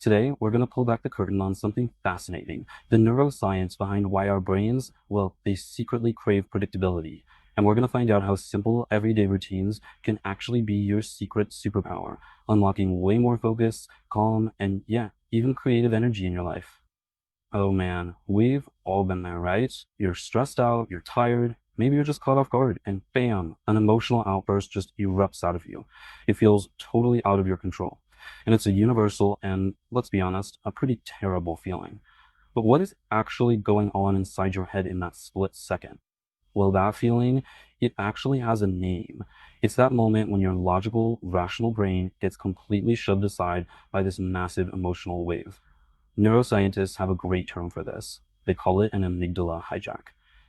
Today, we're going to pull back the curtain on something fascinating, the neuroscience behind why our brains, well, they secretly crave predictability. And we're going to find out how simple, everyday routines can actually be your secret superpower, unlocking way more focus, calm, and yeah, even creative energy in your life. Oh man, we've all been there, right? You're stressed out, you're tired, maybe you're just caught off guard, and bam, an emotional outburst just erupts out of you. It feels totally out of your control. And it's a universal and, let's be honest, a pretty terrible feeling. But what is actually going on inside your head in that split second? Well, that feeling, it actually has a name. It's that moment when your logical, rational brain gets completely shoved aside by this massive emotional wave. Neuroscientists have a great term for this. They call it an amygdala hijack.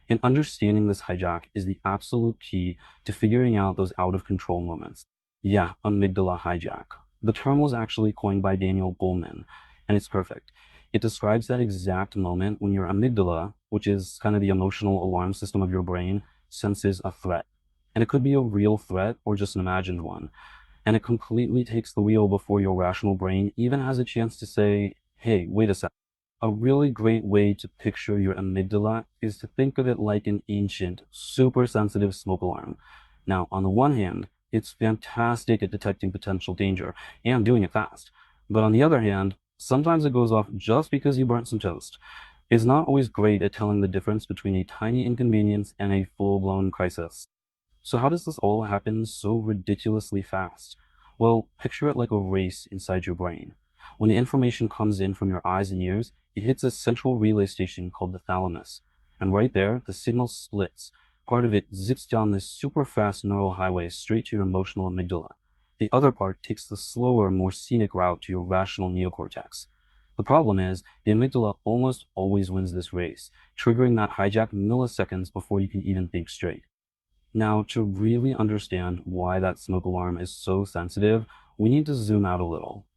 And understanding this hijack is the absolute key to figuring out those out of control moments. Yeah, amygdala hijack. The term was actually coined by Daniel Goleman, and it's perfect. It describes that exact moment when your amygdala, which is kind of the emotional alarm system of your brain, senses a threat. And it could be a real threat or just an imagined one. And it completely takes the wheel before your rational brain even has a chance to say, hey, wait a sec. A really great way to picture your amygdala is to think of it like an ancient, super sensitive smoke alarm. Now, on the one hand, it's fantastic at detecting potential danger and doing it fast. But on the other hand, sometimes it goes off just because you burnt some toast. It's not always great at telling the difference between a tiny inconvenience and a full-blown crisis. So how does this all happen so ridiculously fast? Well, picture it like a race inside your brain. When the information comes in from your eyes and ears, it hits a central relay station called the thalamus. And right there, the signal splits. Part of it zips down this super fast neural highway straight to your emotional amygdala. The other part takes the slower, more scenic route to your rational neocortex. The problem is, the amygdala almost always wins this race, triggering that hijack milliseconds before you can even think straight. Now, to really understand why that smoke alarm is so sensitive, we need to zoom out a little.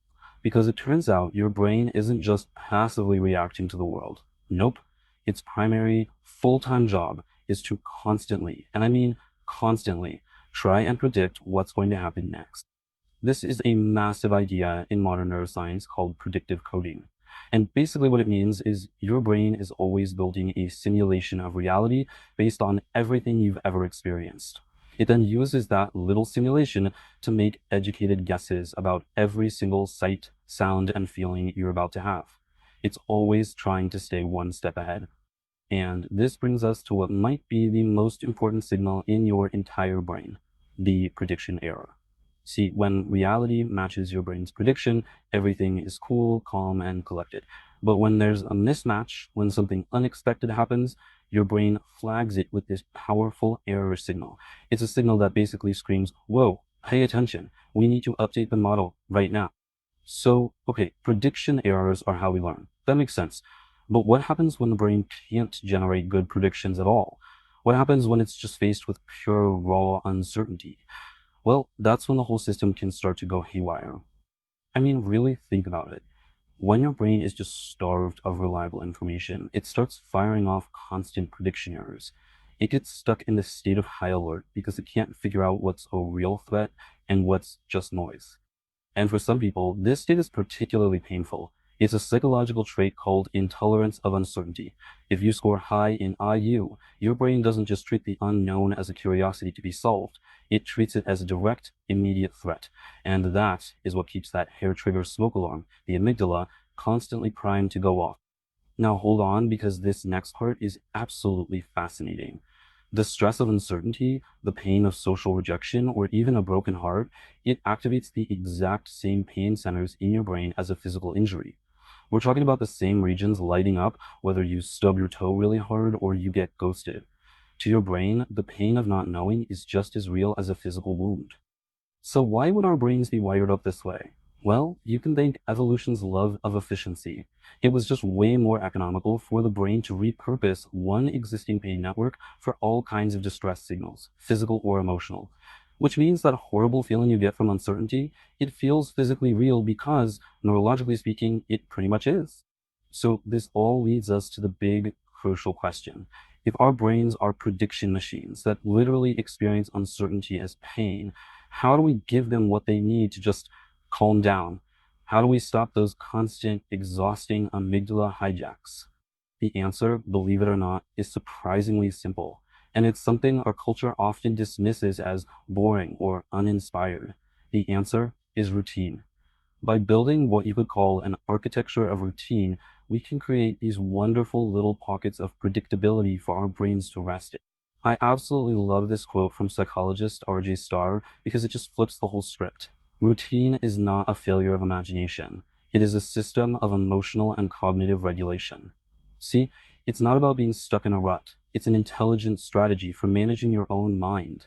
Because it turns out your brain isn't just passively reacting to the world. Nope. Its primary, full-time job is to constantly, and I mean constantly, try and predict what's going to happen next. This is a massive idea in modern neuroscience called predictive coding. And basically what it means is your brain is always building a simulation of reality based on everything you've ever experienced. It then uses that little simulation to make educated guesses about every single sight, sound, and feeling you're about to have. It's always trying to stay one step ahead. And this brings us to what might be the most important signal in your entire brain, the prediction error. See, when reality matches your brain's prediction, everything is cool, calm, and collected. But when there's a mismatch, when something unexpected happens, your brain flags it with this powerful error signal. It's a signal that basically screams, whoa, pay attention. We need to update the model right now. So, okay, prediction errors are how we learn. That makes sense. But what happens when the brain can't generate good predictions at all? What happens when it's just faced with pure raw uncertainty? Well, that's when the whole system can start to go haywire. I mean, really think about it. When your brain is just starved of reliable information, it starts firing off constant prediction errors. It gets stuck in this state of high alert because it can't figure out what's a real threat and what's just noise. And for some people, this state is particularly painful. It's a psychological trait called intolerance of uncertainty. If you score high in IU, your brain doesn't just treat the unknown as a curiosity to be solved, it treats it as a direct, immediate threat. And that is what keeps that hair trigger smoke alarm, the amygdala, constantly primed to go off. Now hold on, because this next part is absolutely fascinating. The stress of uncertainty, the pain of social rejection, or even a broken heart, it activates the exact same pain centers in your brain as a physical injury. We're talking about the same regions lighting up whether you stub your toe really hard or you get ghosted. To your brain, the pain of not knowing is just as real as a physical wound. So why would our brains be wired up this way? Well, you can thank evolution's love of efficiency. It was just way more economical for the brain to repurpose one existing pain network for all kinds of distress signals, physical or emotional. Which means that horrible feeling you get from uncertainty, it feels physically real because, neurologically speaking, it pretty much is. So this all leads us to the big, crucial question. If our brains are prediction machines that literally experience uncertainty as pain, how do we give them what they need to just calm down? How do we stop those constant, exhausting amygdala hijacks? The answer, believe it or not, is surprisingly simple, and it's something our culture often dismisses as boring or uninspired. The answer is routine. By building what you could call an architecture of routine, we can create these wonderful little pockets of predictability for our brains to rest in. I absolutely love this quote from psychologist R.J. Starr because it just flips the whole script. Routine is not a failure of imagination. It is a system of emotional and cognitive regulation. See, it's not about being stuck in a rut. It's an intelligent strategy for managing your own mind.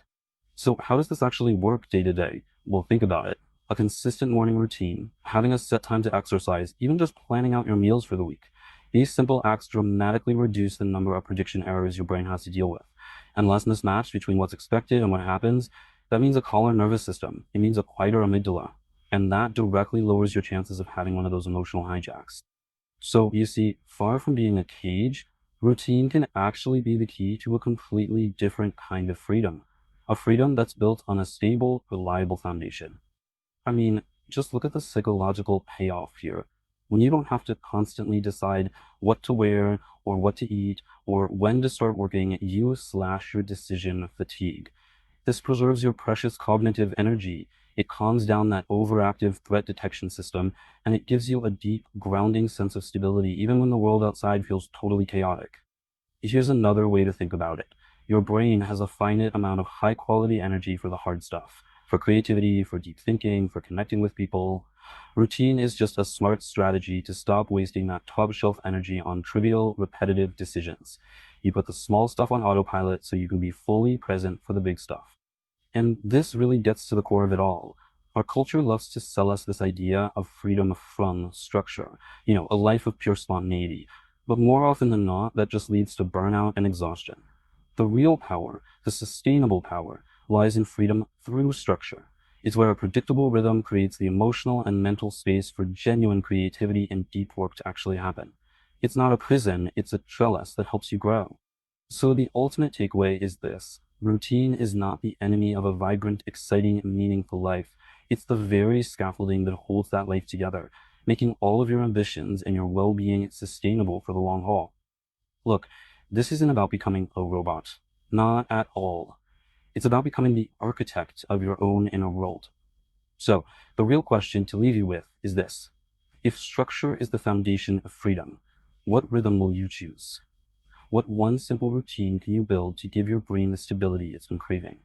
So how does this actually work day to day? Well, think about it. A consistent morning routine, having a set time to exercise, even just planning out your meals for the week. These simple acts dramatically reduce the number of prediction errors your brain has to deal with. And less mismatch between what's expected and what happens, that means a calmer nervous system. It means a quieter amygdala. And that directly lowers your chances of having one of those emotional hijacks. So you see, far from being a cage, routine can actually be the key to a completely different kind of freedom. A freedom that's built on a stable, reliable foundation. I mean, just look at the psychological payoff here. When you don't have to constantly decide what to wear or what to eat or when to start working, you slash your decision fatigue. This preserves your precious cognitive energy. It calms down that overactive threat detection system, and it gives you a deep, grounding sense of stability even when the world outside feels totally chaotic. Here's another way to think about it. Your brain has a finite amount of high quality energy for the hard stuff, for creativity, for deep thinking, for connecting with people. Routine is just a smart strategy to stop wasting that top shelf energy on trivial, repetitive decisions. You put the small stuff on autopilot so you can be fully present for the big stuff. And this really gets to the core of it all. Our culture loves to sell us this idea of freedom from structure, a life of pure spontaneity. But more often than not, that just leads to burnout and exhaustion. The real power, the sustainable power, lies in freedom through structure. It's where a predictable rhythm creates the emotional and mental space for genuine creativity and deep work to actually happen. It's not a prison, it's a trellis that helps you grow. So the ultimate takeaway is this. Routine is not the enemy of a vibrant, exciting, meaningful life. It's the very scaffolding that holds that life together, making all of your ambitions and your well-being sustainable for the long haul. Look, this isn't about becoming a robot. Not at all. It's about becoming the architect of your own inner world. So, the real question to leave you with is this. If structure is the foundation of freedom, what rhythm will you choose? What one simple routine can you build to give your brain the stability it's been craving?